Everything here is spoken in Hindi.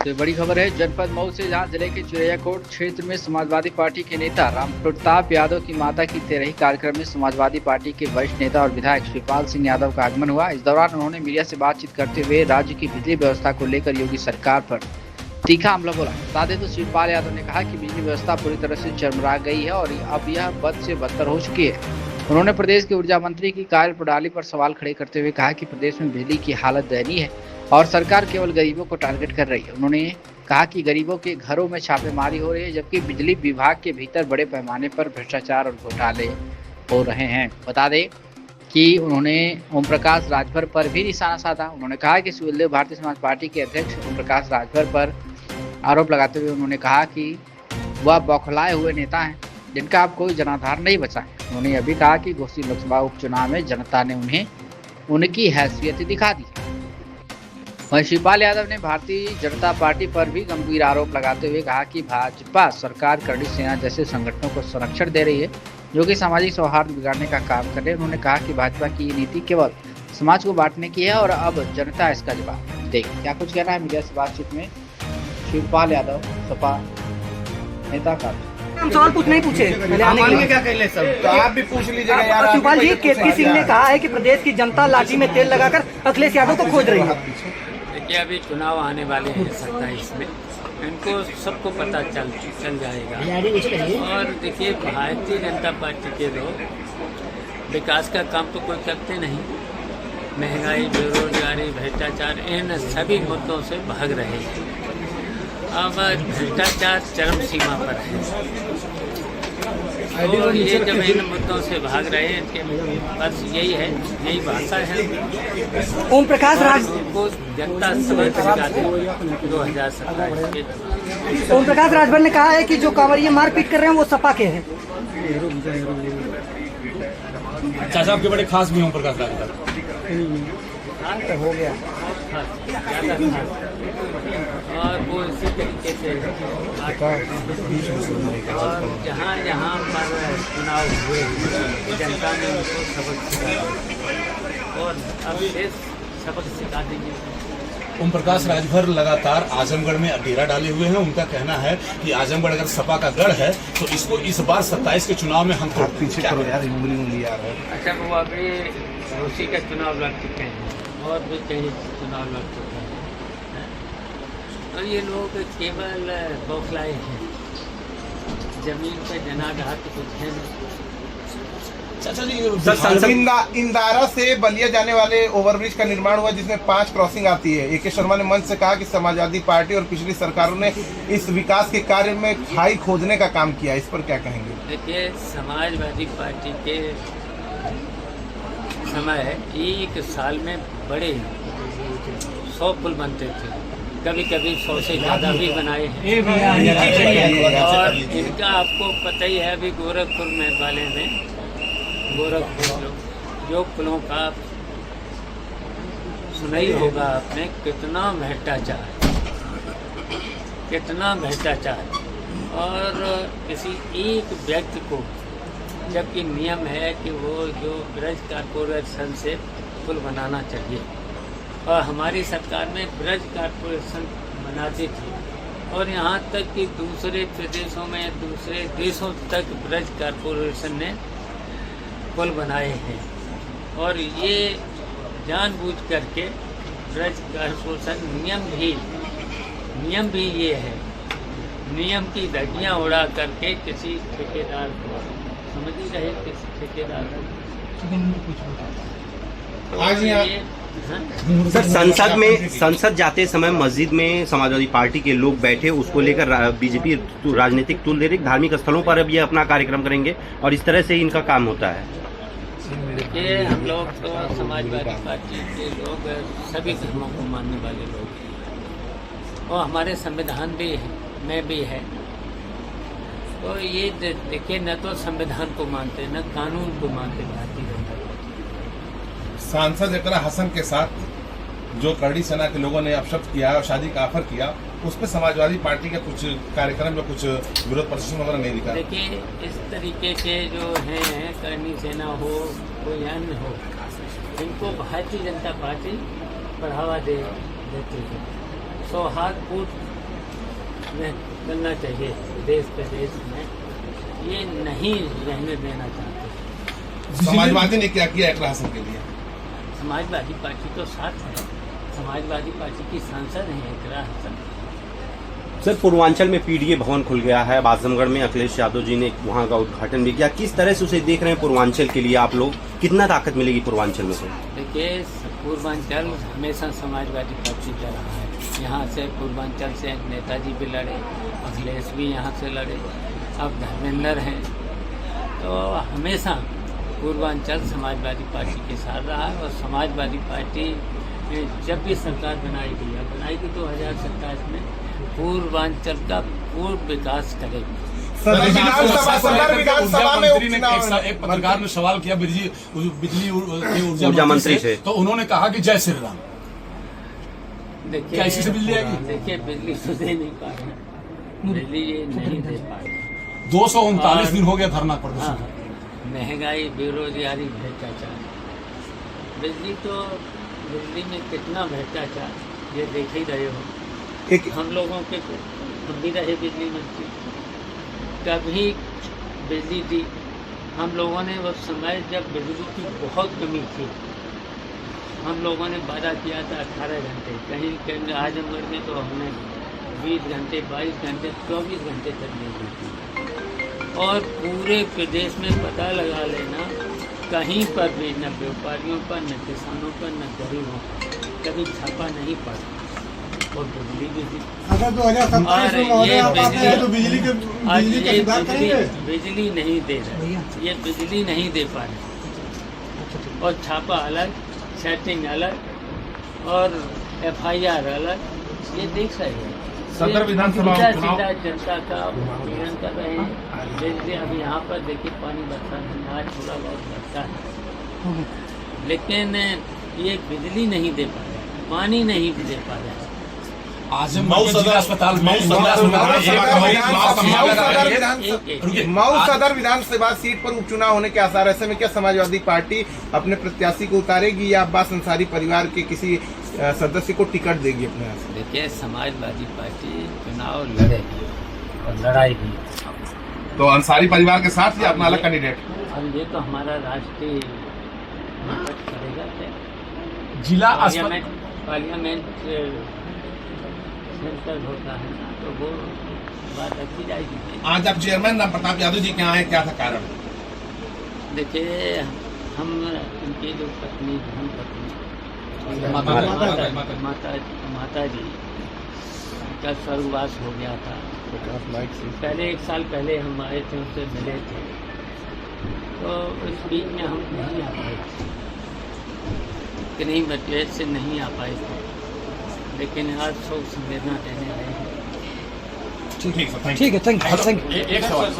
तो बड़ी खबर है जनपद मऊ से, जहां जिले के चिड़ैयाकोट क्षेत्र में समाजवादी पार्टी के नेता राम प्रताप यादव की माता की तेरही कार्यक्रम में समाजवादी पार्टी के वरिष्ठ नेता और विधायक शिवपाल सिंह यादव का आगमन हुआ। इस दौरान उन्होंने मीडिया से बातचीत करते हुए राज्य की बिजली व्यवस्था को लेकर योगी सरकार पर तीखा हमला बोला। बता दें तो शिवपाल यादव ने कहा कि बिजली व्यवस्था पूरी तरह से चरमरा गई है और अब यह बद से बदतर हो चुकी है। उन्होंने प्रदेश के ऊर्जा मंत्री की कार्य प्रणाली पर सवाल खड़े करते हुए कहा कि प्रदेश में बिजली की हालत दयनीय है और सरकार केवल गरीबों को टारगेट कर रही है। उन्होंने कहा कि गरीबों के घरों में छापेमारी हो रही है, जबकि बिजली विभाग के भीतर बड़े पैमाने पर भ्रष्टाचार और घोटाले हो रहे हैं। बता दें कि उन्होंने ओम प्रकाश राजभर पर भी निशाना साधा। उन्होंने कहा कि सुहेलदेव भारतीय समाज पार्टी के अध्यक्ष ओम प्रकाश राजभर पर आरोप लगाते हुए उन्होंने कहा कि वह बौखलाए हुए नेता हैं जिनका अब कोई जनाधार नहीं बचा है। उन्होंने यह भी कहा कि घोसी लोकसभा उपचुनाव में जनता ने उन्हें उनकी हैसियत दिखा दी। वहीं शिवपाल यादव ने भारतीय जनता पार्टी पर भी गंभीर आरोप लगाते हुए कहा कि भाजपा सरकार करड़ी सेना जैसे संगठनों को संरक्षण दे रही है जो कि सामाजिक सौहार्द बिगाड़ने का काम कर रहे हैं। उन्होंने कहा कि भाजपा की नीति केवल समाज को बांटने की है और अब जनता इसका जवाब देगी। क्या कुछ कहना है मीडिया से बातचीत में शिवपाल यादव सपा नेता का। हम सवाल कुछ नहीं पूछे, क्या कहले सब, तो आप भी पूछ लीजिएगा यार। शिवपाल जी, केपी सिंह ने कहा है कि प्रदेश की जनता लाठी में तेल लगाकर अखिलेश यादव को खोज रही है। देखिए, अभी चुनाव आने वाले हैं 27 में, इनको सबको पता चल जाएगा। और देखिए, भारतीय जनता पार्टी के लोग विकास का काम तो कोई करते नहीं, महंगाई, बेरोजगारी, भ्रष्टाचार, इन सभी मुद्दों से भाग रहे हैं। अब भ्रष्टाचार चरम सीमा पर है, तो ये जब इन मुद्दों से भाग रहे हैं, इनके बस यही है, यही भाषा है। ओम प्रकाश को जनता समझ सिखा दे 2027 के। ओम प्रकाश राजभर ने कहा है कि जो कांवरिया मारपीट कर रहे हैं वो सपा के हैं। चाचा आपके बड़े खास भी ओम प्रकाश राजभर हो गया और वो इसी तरीके से और जहाँ जहाँ पर चुनाव हुए जनता ने उनको सबक सिखाया और अब ये सबक सिखा देंगे। ओम प्रकाश राजभर लगातार आजमगढ़ में डेरा डाले हुए हैं। उनका कहना है कि आजमगढ़ अगर सपा का गढ़ है तो इसको इस बार 27 के चुनाव में हम पीछे करो यार, उंगली आ रहा है। अच्छा, वो अभी रूसी का चुनाव लड़ चुके हैं और भी कहीं चुनाव लड़ चुके हैं, और ये लोग केवल बौखलाए हैं, जमीन पे जनाधार तो कुछ है नहीं। चाचा जी, इंदारा से बलिया जाने वाले ओवरब्रिज का निर्माण हुआ जिसमें 5 क्रॉसिंग आती है। ए.के. शर्मा ने मंच से कहा कि समाजवादी पार्टी और पिछली सरकारों ने इस विकास के कार्य में खाई खोदने का काम किया, इस पर क्या कहेंगे? देखिए, समाजवादी पार्टी के समय एक साल में बड़े 100 पुल बनते थे, कभी कभी 100 से ज़्यादा भी बनाए हैं। और इनका आपको पता ही है, अभी गोरखपुर में वाले में गोरखपुर जो पुलों का सुना ही होगा आपने, कितना भ्रष्टाचार और किसी एक व्यक्ति को, जबकि नियम है कि वो जो ब्रज कारपोरेशन से पुल बनाना चाहिए, और हमारी सरकार में ब्रज कारपोरेशन बनाती थी, और यहाँ तक कि दूसरे प्रदेशों में, दूसरे देशों तक ब्रज कारपोरेशन ने पुल बनाए हैं। और ये जानबूझ करके ब्रज कारपोरेशन नियम भी ये है, नियम की धज्जियाँ उड़ा करके किसी ठेकेदार को, समझ ही रहे, किसी ठेकेदार सर, संसद जाते समय मस्जिद में समाजवादी पार्टी के लोग बैठे, उसको लेकर बीजेपी राजनीतिक तुल दे रही, धार्मिक स्थलों पर अब ये अपना कार्यक्रम करेंगे और इस तरह से इनका काम होता है। देखिए, हम लोग तो समाजवादी पार्टी के लोग सभी धर्मों को मानने वाले लोग हैं और हमारे संविधान भी में भी है। तो ये देखिए, न तो संविधान को मानते, न कानून को मानते भारतीय जनता पार्टी। सांसद इकरा हसन के साथ जो करड़ी सेना के लोगों ने अपशब्द किया और शादी का ऑफर किया, उस पर समाजवादी पार्टी के कुछ कार्यक्रम में कुछ विरोध प्रदर्शन वगैरह नहीं दिखा। देखिए, इस तरीके के जो हैं, करणी सेना हो, कोई अन्य हो, इनको भारतीय जनता पार्टी बढ़ावा देती है। सौहार्दपूर्ण चलना चाहिए देश प्रदेश में, ये नहीं रहने देना चाहते। समाजवादी ने क्या किया इकरा हसन के लिए? समाजवादी पार्टी तो साथ है, समाजवादी पार्टी की सांसद हैं इकरा हसन। सर, पूर्वांचल में पीडीए भवन खुल गया है, आजमगढ़ में अखिलेश यादव जी ने वहां का उद्घाटन भी किया। किस तरह से उसे देख रहे हैं पूर्वांचल के लिए आप लोग, कितना ताकत मिलेगी पूर्वांचल में से? देखिए, पूर्वांचल हमेशा समाजवादी पार्टी का रहा है। यहाँ से पूर्वांचल से नेताजी भी लड़े, अखिलेश भी यहाँ से लड़े, अब धर्मेंद्र हैं, तो हमेशा पूर्वांचल समाजवादी पार्टी के साथ रहा है। और समाजवादी पार्टी जब भी सरकार बनाएगी 2027 में पूर्वांचल का पूर्ण विकास करेगी। एक पत्रकार ने सवाल किया बिजली ऊर्जा मंत्री से, तो उन्होंने कहा कि जय श्री राम। देखिए, क्या इसी से बिजली आएगी? देखिए, बिजली तो दे नहीं पा रहे, बिजली ये नहीं दे पा रहे। 239 दिन हो गया धरना प्रदर्शन। हाँ, महंगाई, बेरोजगारी, भ्रष्टाचार, बिजली में कितना भ्रष्टाचार ये देख ही रहे हो। हम लोगों के हम भी रहे बिजली मंत्री, कभी बिजली दी हम लोगों ने उस समय जब बिजली की बहुत कमी थी, हम लोगों ने वादा किया था 18 घंटे, कहीं आजमगढ़ में तो हमने 20 घंटे, 22 घंटे, 24 घंटे तक बिजली थी। और पूरे प्रदेश में पता लगा लेना, कहीं पर भी न व्यापारियों पर, न किसानों पर, न गरीबों पर कभी छापा नहीं पड़ा। और बिजली भी थी। अगर 2027 में महोदय आप आते हैं तो बिजली का सुधार करेंगे? बिजली नहीं दे रहे, ये बिजली नहीं दे पा रहे। और छापा अलग, सेटिंग अलग और FIR अलग, ये देख रहे हैं। सदर विधानसभा सीधा जनता का पीड़न कर रहे हैं। जैसे अभी यहाँ पर देखिए पानी बरसा है, आज थोड़ा बहुत बरसा है, लेकिन ये बिजली नहीं दे पा रहे, पानी नहीं दे पा रहे। मऊ सदर अस्पताल में मऊ सदर विधानसभा सीट पर उपचुनाव होने के आसार, ऐसे में क्या समाजवादी पार्टी अपने प्रत्याशी को उतारेगी या अब्बास अंसारी परिवार के किसी सदस्य को टिकट देगी अपने यहाँ से? देखिए, समाजवादी पार्टी चुनाव लड़ेगी और लड़ाएगी। तो अंसारी परिवार के साथ या अपना अलग कैंडिडेट? अब ये तो हमारा राष्ट्रीय करेगा, जिला पार्लियामेंट सेंटर होता है ना, तो वो बात रखी जाएगी। आज आप चेयरमैन राम प्रताप यादव जी के यहाँ आए, क्या था कारण? देखिए, हम उनकी जो पत्नी, धर्म पत्नी माता जी का स्वर्गवास हो गया था। पहले 1 साल पहले हम आए थे, उनसे मिले थे, तो इस बीच में हम नहीं आ पाए, किन्हीं वजह से नहीं आ पाए थे, लेकिन आज शोक संवेदना देने आए हैं। ठीक है, थैंक यू। एक सवाल